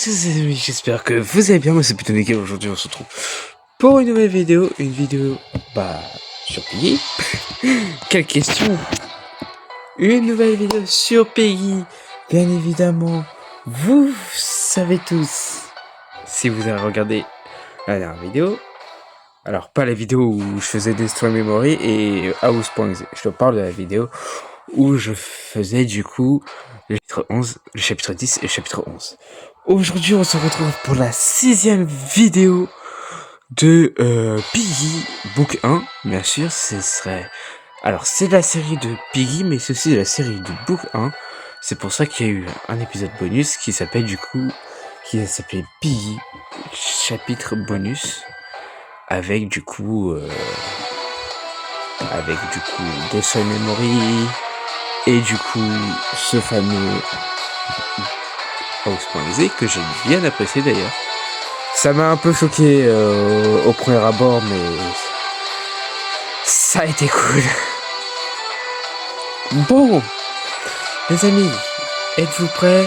tous les amis, j'espère que vous allez bien, moi c'est plutôt nickel. Aujourd'hui on se retrouve pour une nouvelle vidéo, sur Piggy. Quelle question? Une nouvelle vidéo sur Piggy, bien évidemment. Vous savez tous, si vous avez regardé la dernière vidéo, alors pas la vidéo où je faisais Destroy Memory et House.exe, je te parle de la vidéo où je faisais du coup le chapitre 11, le chapitre 10 et le chapitre 11. Aujourd'hui, on se retrouve pour la 6e vidéo de Piggy Book 1. Bien sûr, ce serait... Alors, c'est la série de Piggy, mais c'est aussi la série du Book 1. C'est pour ça qu'il y a eu un épisode bonus qui s'appelle Piggy chapitre bonus, avec du coup Destroy Memory et du coup ce fameux House.exe que j'ai bien apprécié d'ailleurs. Ça m'a un peu choqué au premier abord, mais ça a été cool. Bon, les amis, êtes-vous prêts?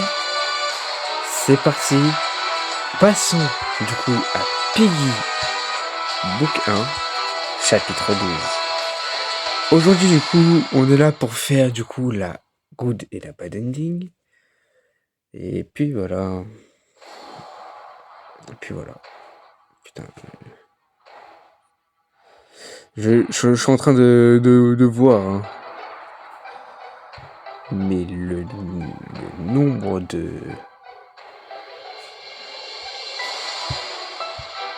C'est parti. Passons du coup à Piggy Book 1, chapitre 12. Aujourd'hui du coup, on est là pour faire du coup la good et la bad ending. Et puis voilà. Putain. Je suis en train de voir. Hein. Mais le nombre de...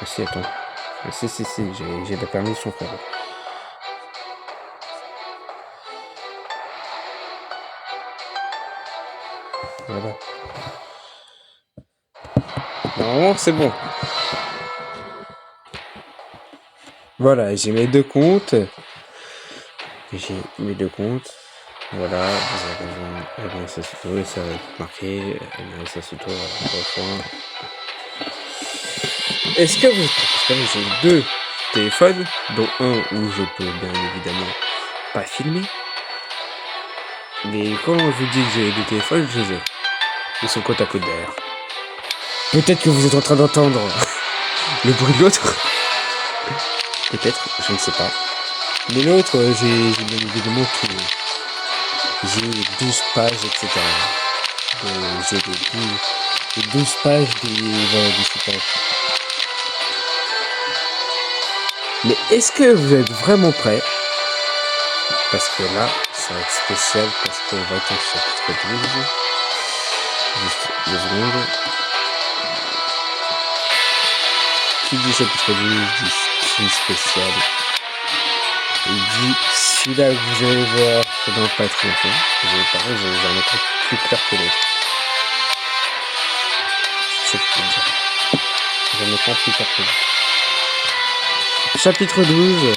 Ah si, attends. Ah, si, j'ai la permission, frère. Voilà. Normalement, c'est bon. Voilà, j'ai mes deux comptes. Voilà, vous avez rejoint Sasuto et ça va être marqué. Sasuto, voilà, Est-ce que vous... Parce que j'ai deux téléphones, dont un où je peux bien évidemment pas filmer. Mais quand je vous dis que j'ai deux téléphones, je les ai. Ils sont côte à côte derrière. Peut-être que vous êtes en train d'entendre le bruit de l'autre. Peut-être, je ne sais pas. Mais l'autre, j'ai bien évidemment tout. J'ai 12 pages, etc. J'ai les 12 pages des pages. Mais est-ce que vous êtes vraiment prêts? Parce que là, ça va être spécial, parce qu'on va être au chapitre 12. Juste 2 secondes. Qui dit chapitre 12 dit film spécial. Et dit celui-là que vous allez voir dans pas être longtemps. Pareil, j'en ai plus clair que l'autre. C'est ce que je peux dire. J'en ai pas plus clair que l'autre. Chapitre 12.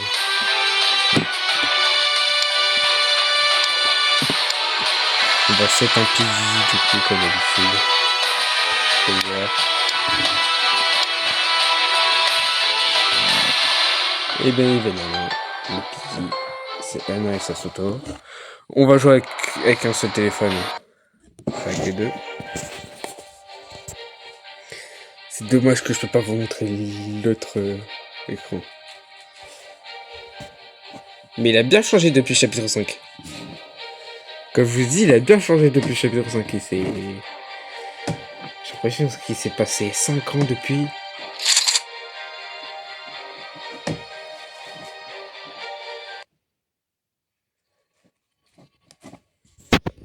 Bah, c'est un Piggy du coup comme d'habitude. Et bien évidemment, le Piggy, c'est Anna et Sasuto. On va jouer avec un seul téléphone. Avec les deux. C'est dommage que je peux pas vous montrer l'autre écran. Mais il a bien changé depuis chapitre 5. Comme je vous dis, il a bien changé depuis chapitre 5. Et c'est... J'ai l'impression qu'il s'est passé 5 ans depuis.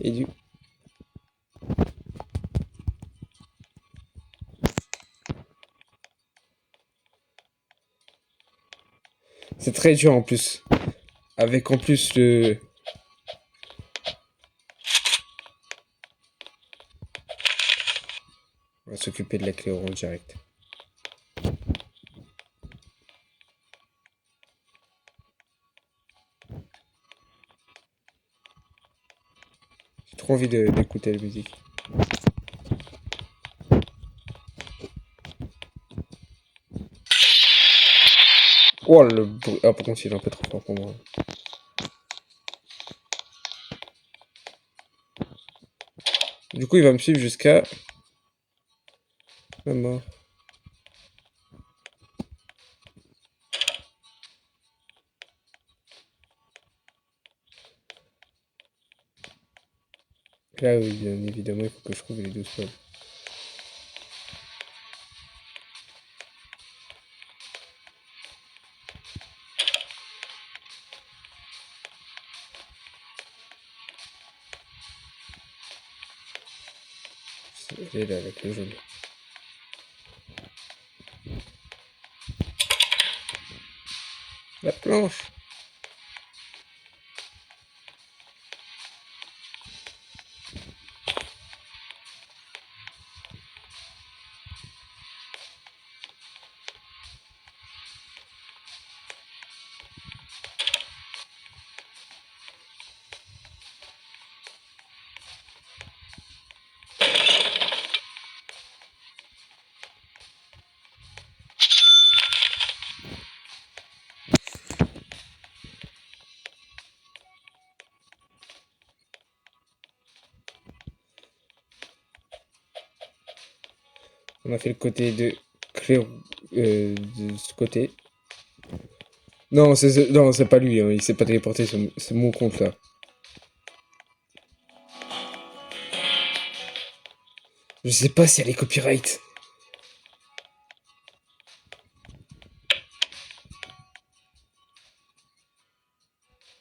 Et du... C'est très dur en plus. Avec en plus le... On va s'occuper de la clé orange direct. J'ai trop envie d'écouter la musique. Oh le bruit. Ah par contre il est un peu trop fort pour moi. Du coup il va me suivre jusqu'à... La mort. Là, oui, bien évidemment, il faut que je trouve les 12 pommes. Elle est là avec le jaune. La planche. On a fait le côté de Clé de ce côté. Non, c'est pas lui, hein, il s'est pas téléporté, c'est mon compte là. Je sais pas si elle est copyright.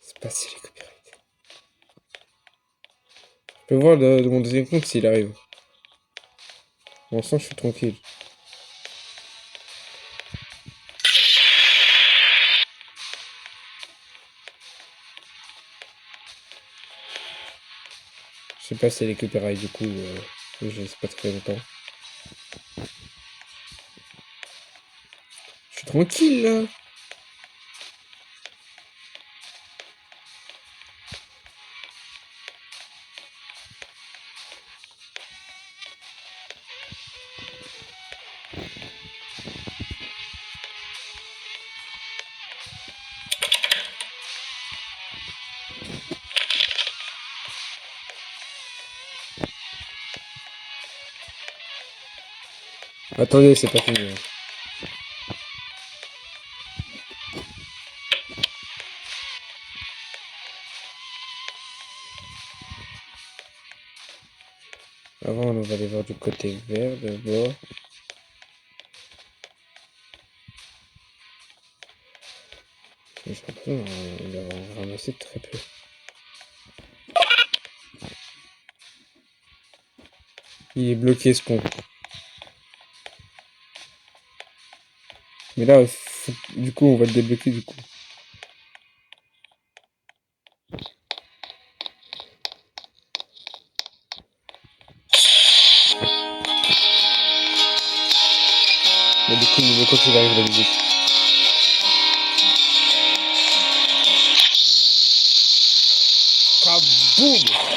Je sais pas si elle est copyright. Je peux voir de mon deuxième compte s'il arrive. Pour l'instant, je suis tranquille. Je sais pas si elle est copyright du coup, je sais pas très longtemps. Je suis tranquille là. Attendez, c'est pas fini. Hein. Avant, on va aller voir du côté vert d'abord. J'ai l'impression d'avoir ramassé très peu. Il est bloqué ce con. Mais là, du coup, on va le débloquer du coup. Mais du coup, il quand il arrive la musique. Kaboum!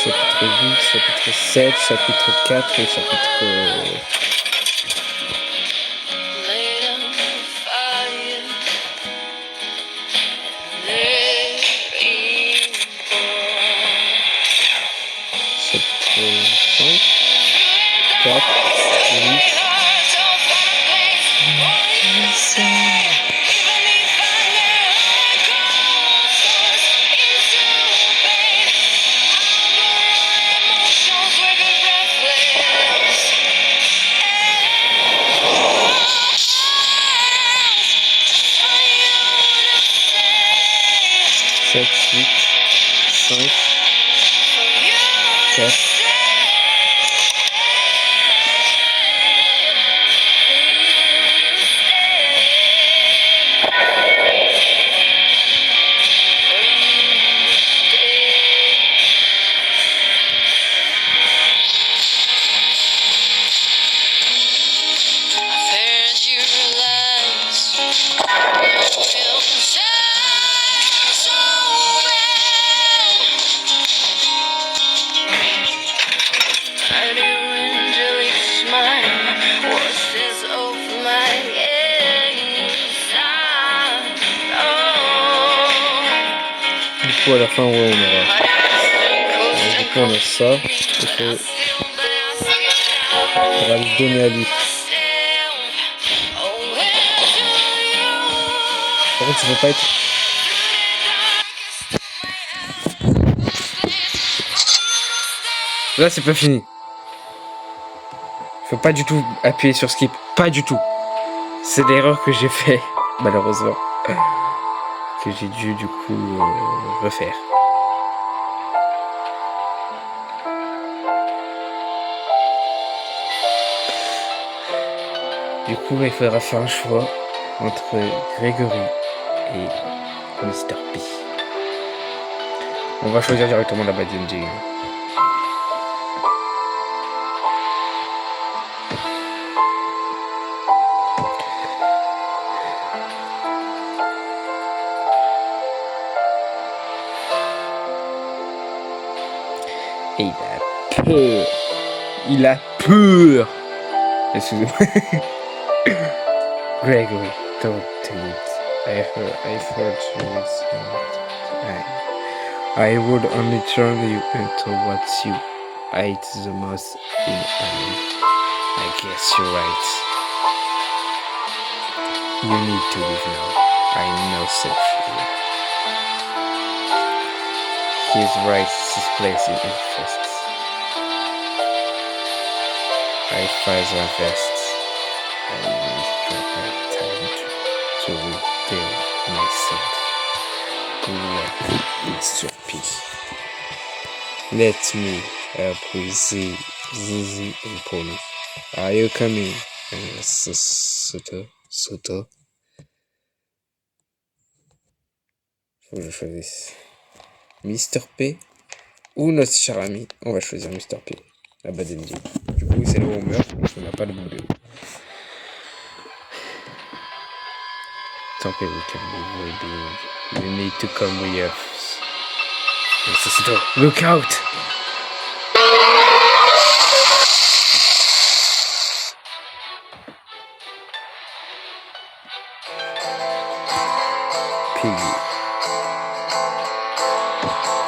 Chapitre 8, chapitre 7, chapitre 4 et chapitre... chapitre 5, 4, 8... Sept, 8, 5, 4. fin, ouais, on aura. Du coup, on a ça. On va le donner à lui. Par contre, ça peut pas être. Là, c'est pas fini. Faut pas du tout appuyer sur skip. Pas du tout. C'est l'erreur que j'ai fait, malheureusement. Que j'ai dû, du coup, refaire. Du coup, il faudra faire un choix entre Grégory et Mr. P. On va choisir directement la bad ending. Et il a peur. Il a peur. Excusez-moi. Gregory, don't do it. I heard you. I would only turn you into what you hate the most in anime. I guess you're right. You need to leave now. I know safely. He's right, this place is infested. I fight my best. I need time to redeem myself. Mr. P. Let me help with Zizi and Pony. Are you coming, Soto? Faut que je choisisse Mr. P ou notre cher ami. On va choisir Mr. P. La bad ending. Du coup, c'est là où on meurt, on n'a pas le boulot. Tant pis, we can be very big. You need to come with us. Look out! Piggy.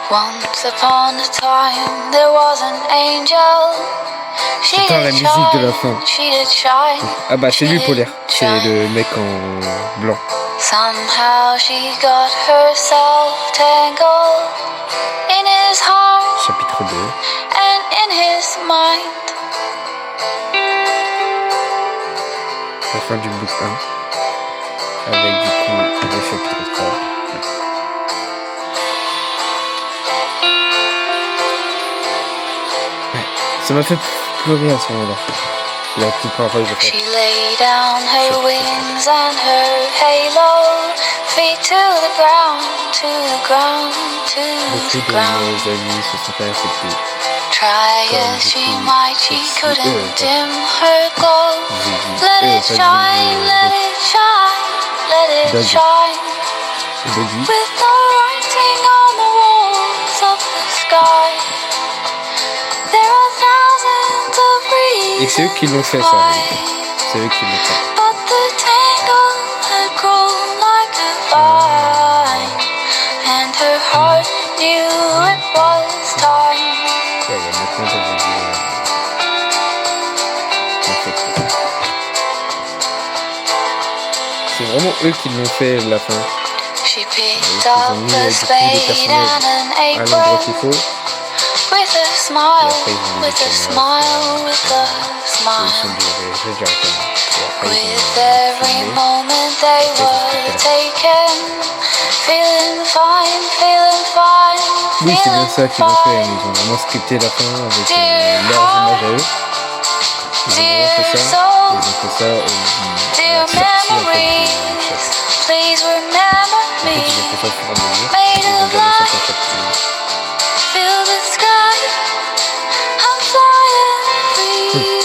Once upon a time, there was an angel. J'entends la musique de la fin. Ah bah c'est lui polaire, c'est le mec en blanc. Somehow she got herself tangled in his heart Chapitre 2. and in his mind. La fin du book 1. Avec du coup le chapitre 3. Ouais, ça m'a fait pleurer à ce moment-là. La petite première fois que je fais. She lay down her wings and her halo, feet to the ground, to the ground, to the ground. Beaucoup de mes amis se sont fait accepter. Try as she might, she couldn't dim her glow. Let it shine, let it shine, let it shine. With no writing on the walls of the sky. There are thousands of reasons. Et c'est eux qui l'ont fait ça. C'est eux qui l'ont fait. But the tangle had grown like a vine, and her heart knew it was time. Ouais, il y a maintenant des vidéos. C'est vraiment eux qui l'ont fait la fin. She picked up a spade and an apron. With a smile, with a smile, with a smile. With every moment they were taken, feeling fine, feeling fine. Oui, c'est bien ça qu'ils ont fait. Ils ont vraiment scripté la fin avec leurs images à eux. Ils ont fait ça. Ils ont fait ça. Dear memories, please remember me. Made of light, fill the sky. I'm flying free.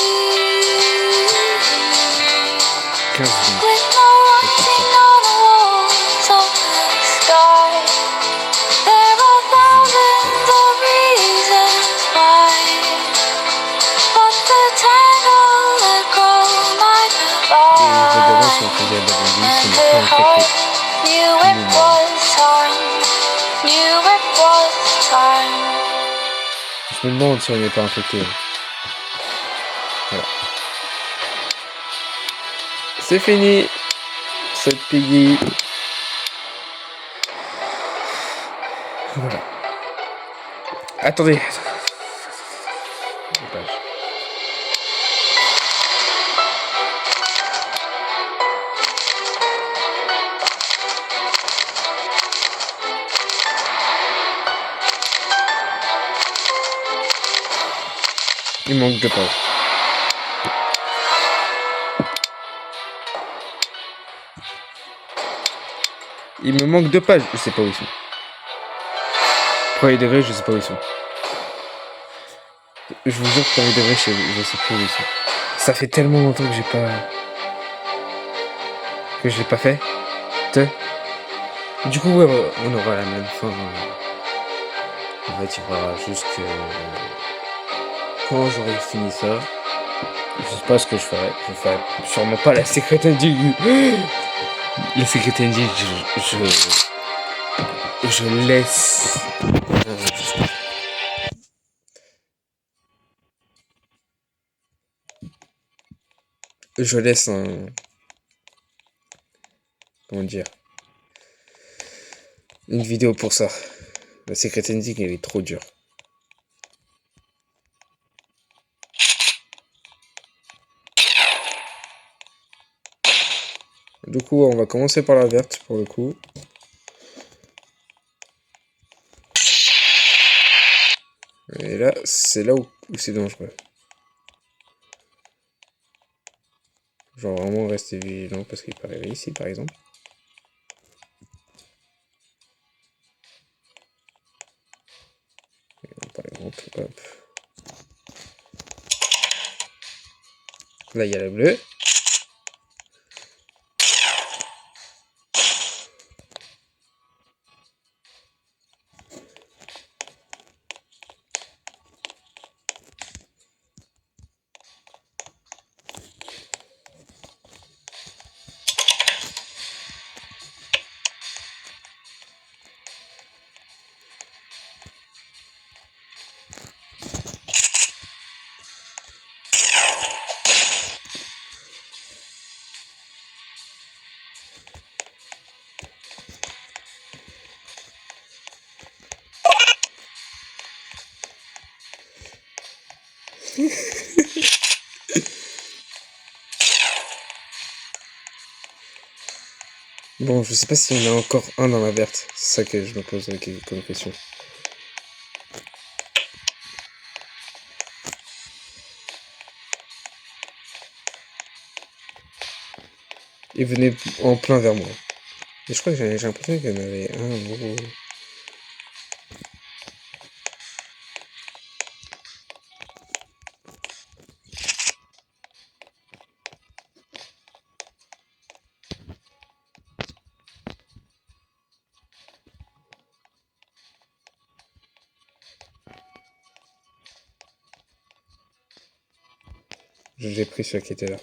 With no writing on the walls of the sky. There are thousands of reasons why, but the tangle had grown like a vine, and her heart knew it was time. Je me demande si on n'est pas infecté. Voilà. C'est fini. Cette Piggy. Voilà. Attendez. Il manque 2 pages. Il me manque 2 pages. Je sais pas où ils sont. Premier degré, je sais pas où ils sont. Je vous jure, premier degré, je sais plus où ils sont. Ça fait tellement longtemps que je l'ai pas fait. Du coup, ouais, on aura la même fin. En fait, il faudra juste que quand j'aurai fini ça, je sais pas ce que je ferai. Je ferai sûrement pas la Secret Ending. La Secret Ending, je laisse. Je laisse un. Comment dire? Une vidéo pour ça. La Secret Ending, elle est trop dure. Du coup, on va commencer par la verte pour le coup. Et là, c'est là où c'est dangereux. Genre vraiment rester vigilant parce qu'il peut arriver ici par exemple. Par exemple, hop. Là il y a la bleue. Bon, je sais pas s'il y en a encore un dans la verte. C'est ça que je me pose comme question. Il venait en plein vers moi. Et je crois que j'ai l'impression qu'il y en avait un gros. J'ai pris celui qui était là.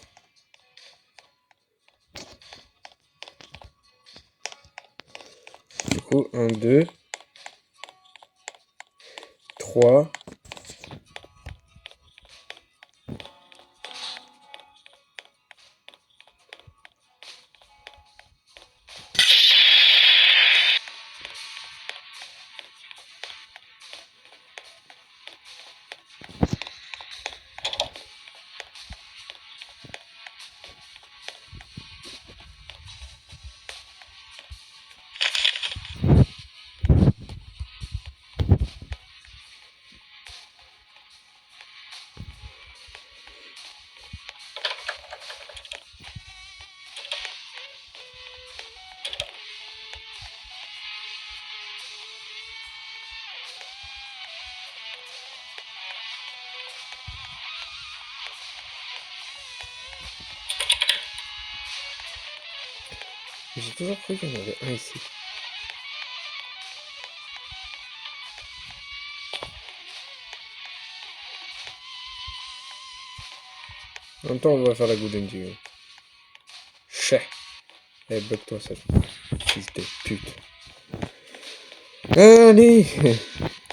Du coup, 1, 2, 3. J'ai toujours cru qu'il y en avait un ici. En même temps, on va faire la Golden Deal. Chais. Eh, bloque-toi, ça. Fils de pute. Allez.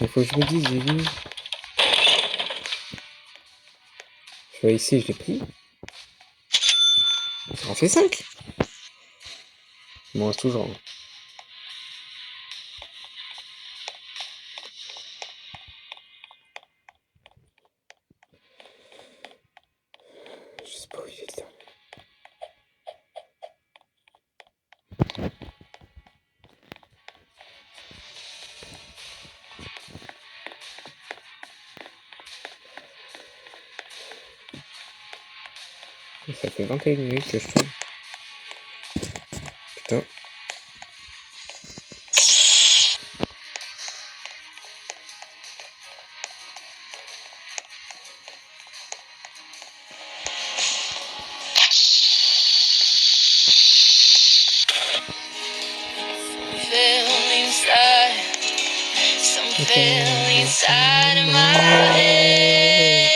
Il faut que je me dise, j'ai vu. ici, je l'ai pris. Ça en fait 5. Il m'en reste toujours. Je sais pas où il est là. Ça fait 21 minutes que je tourne. Putain. Something inside of my head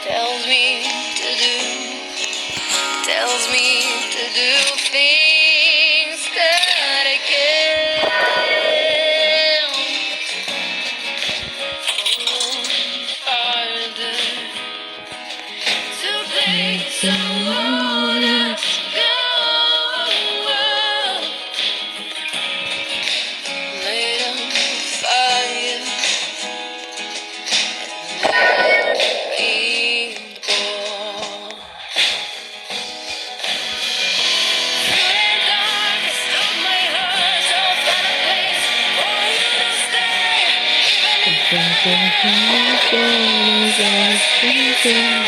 tells me to do things that I can't. Harder to place I wanna go. Light on fire and reborn. Through the darkest of my heart, I'll find a place for you to stay. Even if the pain shows like a breathless.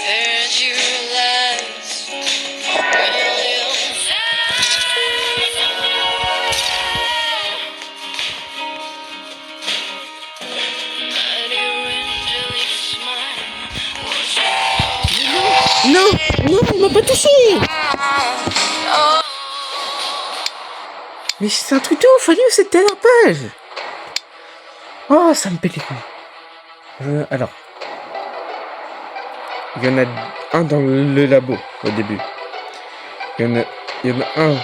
Heard your lies, million times. Mighty angelic smile was Non, non, il m'a pas touché. oh. Mais c'est un truc de ouf, allez, cette dernière page. Oh, ça me pète les couilles. Alors, il y en a un dans le labo au début. Il y en a un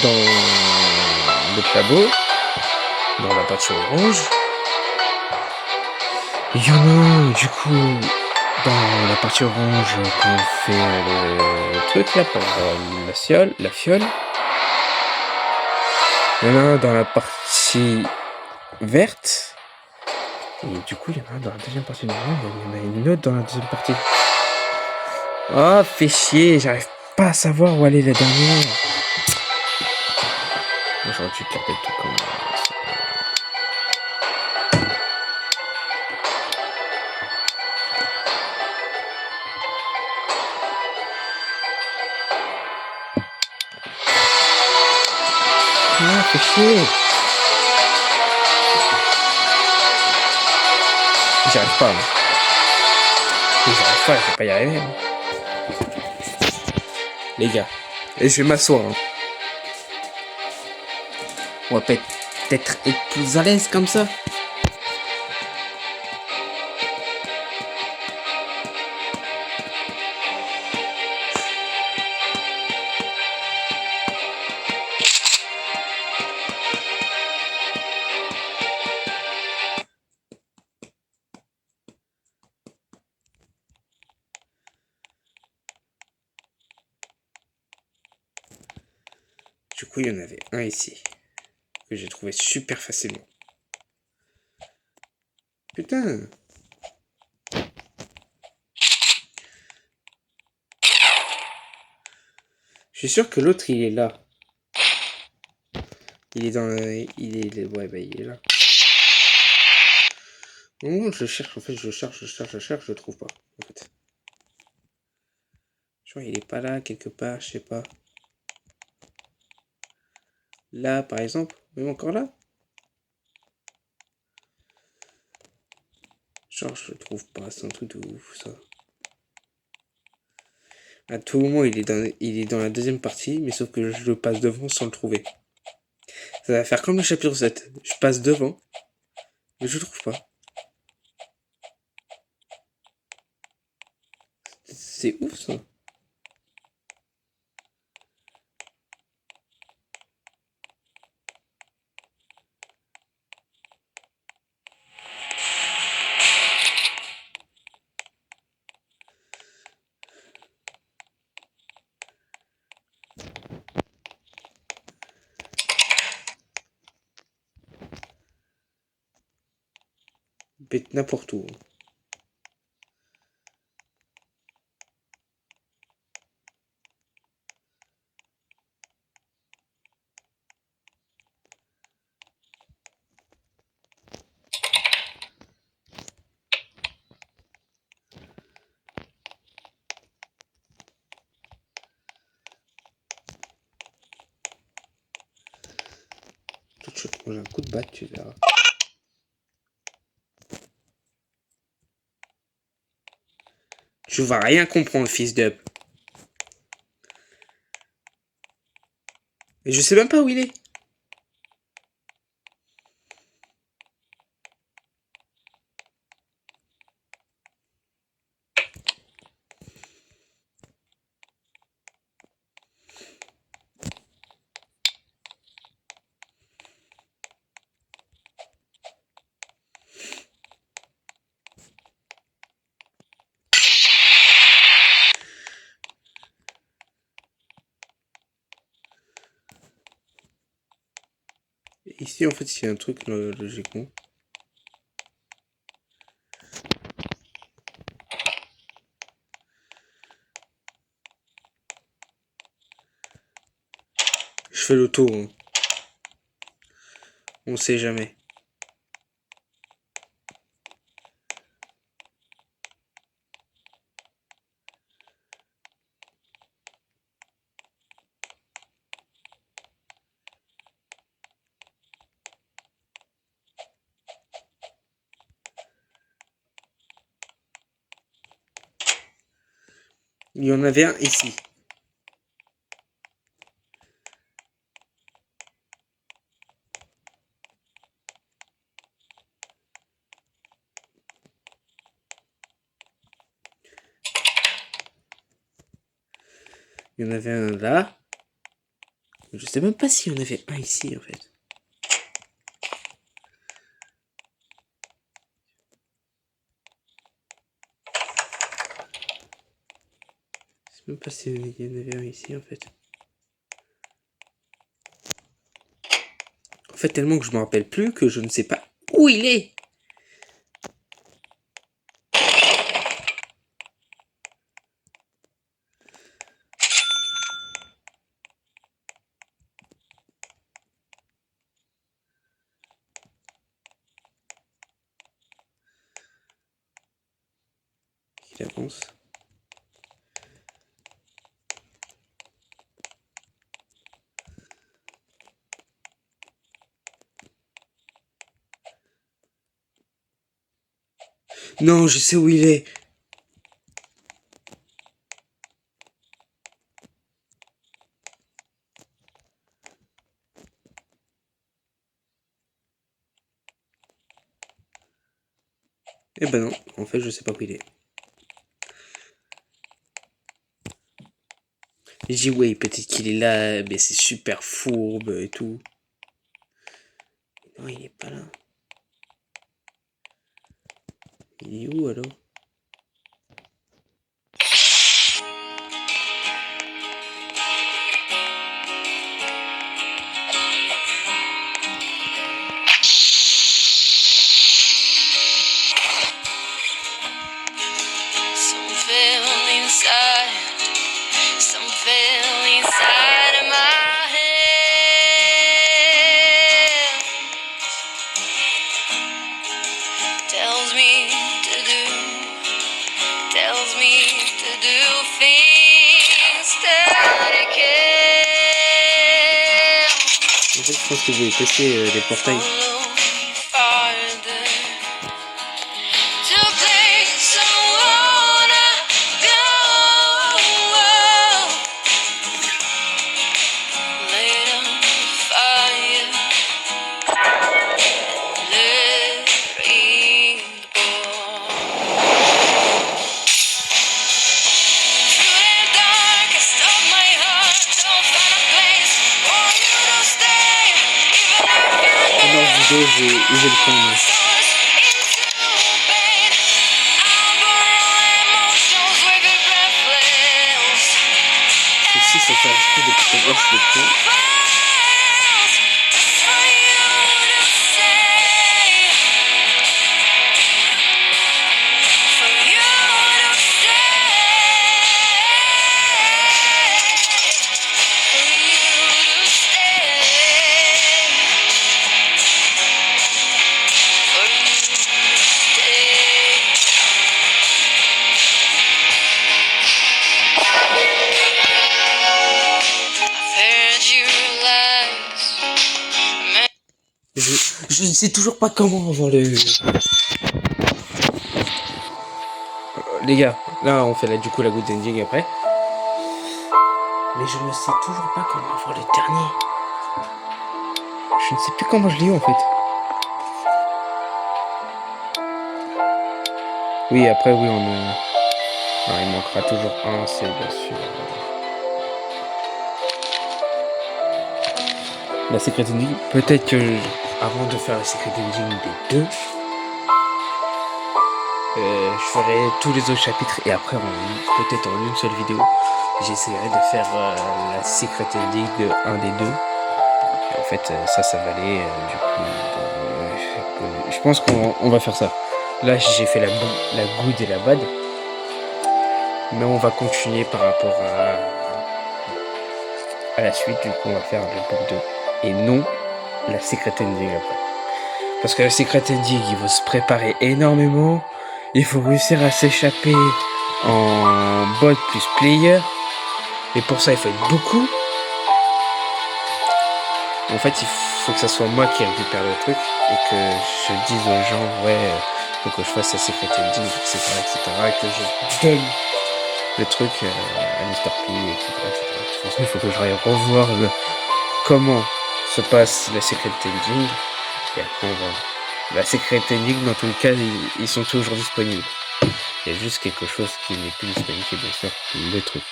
dans le labo, dans la peinture orange. Il y en a un, du coup, dans la partie orange quand on fait le truc là pour la fiole. Il y en a un dans la partie verte. Et du coup, il y en a un dans la deuxième partie de l'orange. Il y en a une autre dans la deuxième partie. Oh, fait chier, j'arrive pas à savoir où aller la dernière. J'aurais dû garder tout comme ça. Ah, fait chier. J'y arrive pas, moi. J'y arrive pas, je vais pas y arriver. Hein. Les gars, et je vais m'asseoir. Hein. On va peut-être être plus à l'aise comme ça. Du coup, il y en avait un ici, que j'ai trouvé super facilement. Putain! Je suis sûr que l'autre, il est là. Il est dans le... Ouais, bah, il est là. Non, je cherche, en fait, je cherche, je trouve pas, en fait. Genre, il est pas là, quelque part, je sais pas. Là, par exemple, même encore là. Genre, je le trouve pas, c'est un truc de ouf, ça. À tout moment, il est dans la deuxième partie, mais sauf que je le passe devant sans le trouver. Ça va faire comme le chapitre 7. Je passe devant, mais je le trouve pas. C'est ouf, ça. Bête n'importe où. Tout de suite, manger un coup de batte, tu verras. Tu vas rien comprendre, fils d'up. Et je sais même pas où il est. Ici, en fait, il y a un truc, logiquement. Je fais le tour. Hein. On sait jamais. Il y en avait un ici. Il y en avait un là. Je sais même pas s'il y en avait un ici, en fait. Je sais même pas s'il y en avait un ici, en fait. En fait, tellement que je me rappelle plus que je ne sais pas où il est. Il avance. Non, je sais où il est. Eh ben non, en fait, je sais pas où il est. J'ai dit, ouais, peut-être qu'il est là, mais c'est super fourbe et tout. Non, il est pas là. Il est où alors? Something inside of my head tells me to do things En fait, je pense que je vais tester les portails. J'ai le temps. Ceci, ça fait un peu de photographe le temps. Je ne sais toujours pas comment avoir le... Les gars, là on fait du coup la good ending après. Mais je ne sais toujours pas comment avoir le dernier. Je ne sais plus comment je l'ai eu en fait. Oui, après oui on a... Alors, il manquera toujours un, c'est bien sûr... La secret ending, peut-être que... Avant de faire la secret ending des deux, je ferai tous les autres chapitres et après, peut-être en une seule vidéo, j'essaierai de faire la secret ending de un des deux. Et en fait, ça va aller. Du coup, je pense qu'on va faire ça. Là, j'ai fait la good et la bad, mais on va continuer par rapport à la suite. Du coup, on va faire le book 2 et non la secret ending après. Parce que la secret ending, il faut se préparer énormément. Il faut réussir à s'échapper en bot plus player. Et pour ça, il faut être beaucoup. En fait, il faut que ça soit moi qui récupère le truc. Et que je dise aux gens, ouais, faut que je fasse la secret ending, etc. Et que je donne le truc à Mr. P, etc. De toute façon, il faut que j'aille revoir comment se passe la secret ending et après on va... La secret ending dans tous les cas ils sont toujours disponibles. Il y a juste quelque chose qui n'est plus disponible, c'est bien sûr le truc.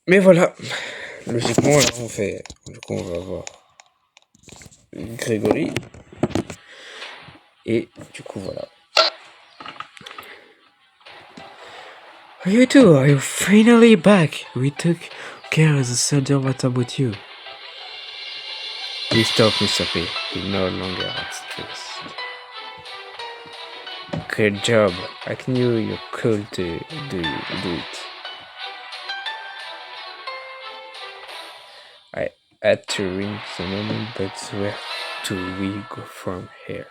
Mais voilà, logiquement là on fait... Du coup on va voir Grégory. Et du coup voilà. You too, are you finally back? We took care of the soldier. What about you? We stopped Mr. P. He no longer had stress. Good job. I knew you could do it. I had to ring the moment, but where do we go from here?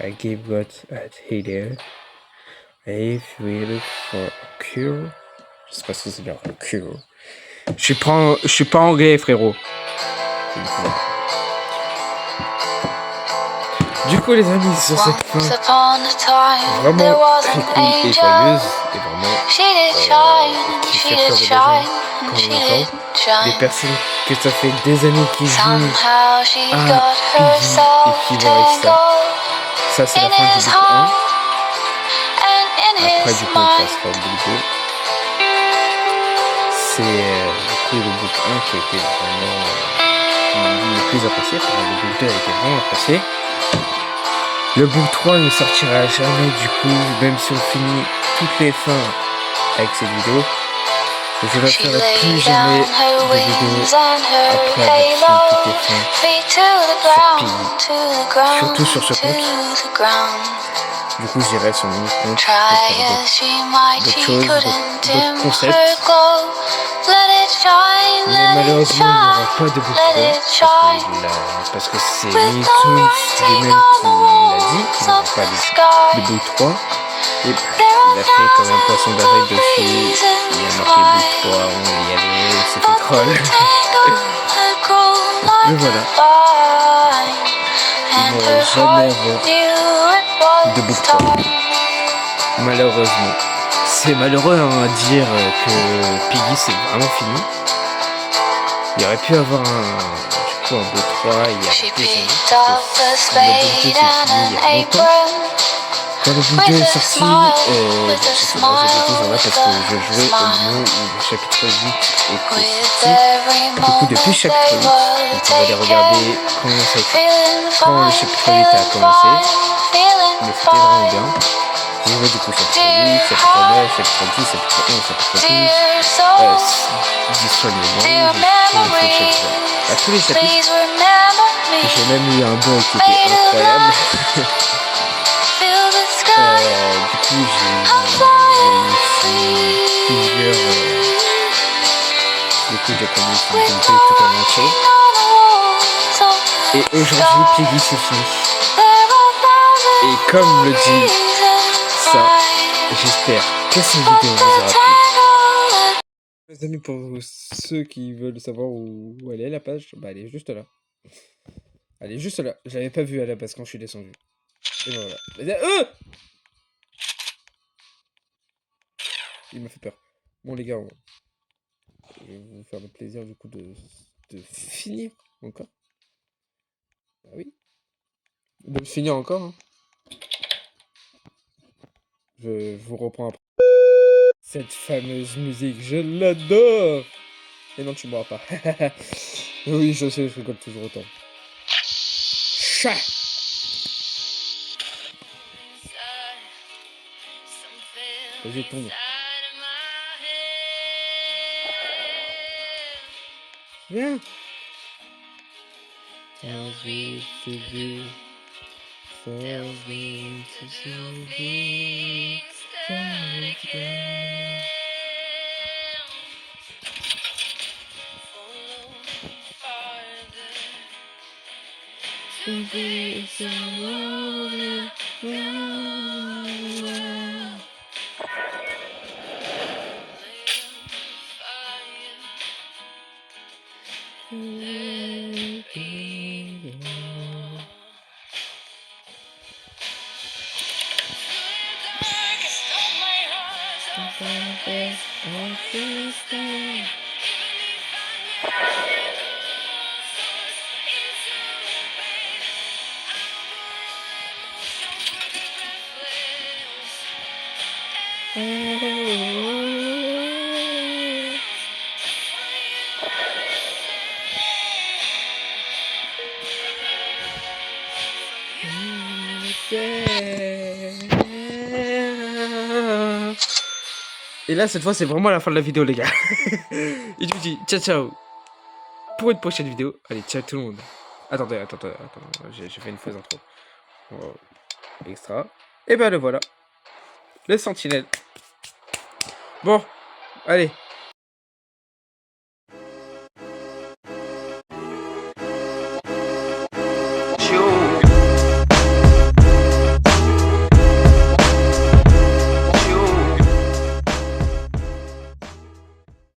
I gave God at Hider. If we look for a cure, je sais pas ce que c'est dire un cure. Je suis pas anglais, frérot. Du coup, les amis, sur cette fin vraiment très cool et joyeuse, et vraiment qui fait peur des gens quand on entend des personnes que ça fait des années qui jouent à PUBG et qui vont avec ça. Ça, c'est la fin du book 1. Après, du coup, on passera au book 2. C'est du coup le book 1 qui a été vraiment le plus apprécié. Le book 2 a été vraiment apprécié. Le book 3 ne sortira jamais, du coup, même si on finit toutes les fins avec cette vidéo. Je ne ferai plus jamais de vidéos après avoir fini toutes les fins sur PUBG. Surtout sur ce compte. Du coup, j'irai sur mon compte pour faire d'autres choses, d'autres concepts. Mais malheureusement, il n'y aura pas de book 3 parce que c'est Nicktoons lui-même qui l'a dit qu'il n'y aura pas de book 3. Et il a fait comme un poisson d'avril dessus. Il a marqué bout de poids, on va y aller, c'était drôle. Mais voilà. Ils vont jamais avoir de bout de poids. Malheureusement. C'est malheureux à dire que Piggy c'est vraiment fini. Il aurait pu avoir un bout de 3 il y a quelques années. Le bout 2 c'est fini il y a longtemps. Quand le bout 2 est sorti, j'étais toujours là parce que je jouais au moment où le chapitre 8 était sorti. Du coup depuis le chapitre 8, on pouvait aller regarder quand le chapitre 8 a commencé. Mais c'était vraiment bien. J'ai joué du coup chapitre 8, chapitre 9, chapitre 10, chapitre 11, chapitre 12, 10 sur les noms, j'ai fait à tous les chapitres. J'ai même eu un bug qui était incroyable. Du coup j'ai commencé tout en entier. Et aujourd'hui Piggy c'est fini. Et comme le dit ça, j'espère que cette vidéo vous aura plu. Les amis, pour ceux qui veulent savoir où elle est la page, bah elle est juste là. Elle est juste là. Je l'avais pas vue à la base quand je suis descendu. Et voilà. Il m'a fait peur. Bon les gars, je vais vous faire le plaisir du coup de finir encore. Ah oui. De finir encore. Hein. Je vous reprends après. Cette fameuse musique, je l'adore. Et non, tu ne m'auras pas. Oui, je sais, je rigole toujours autant. Chat. Vas-y, tombe. Viens. Et là, cette fois, c'est vraiment la fin de la vidéo, les gars. Et je vous dis ciao, ciao. Pour une prochaine vidéo. Allez, ciao tout le monde. Attendez. J'ai fait une fausse intro. Oh, extra. Et ben le voilà. Le sentinelle. Bon, allez.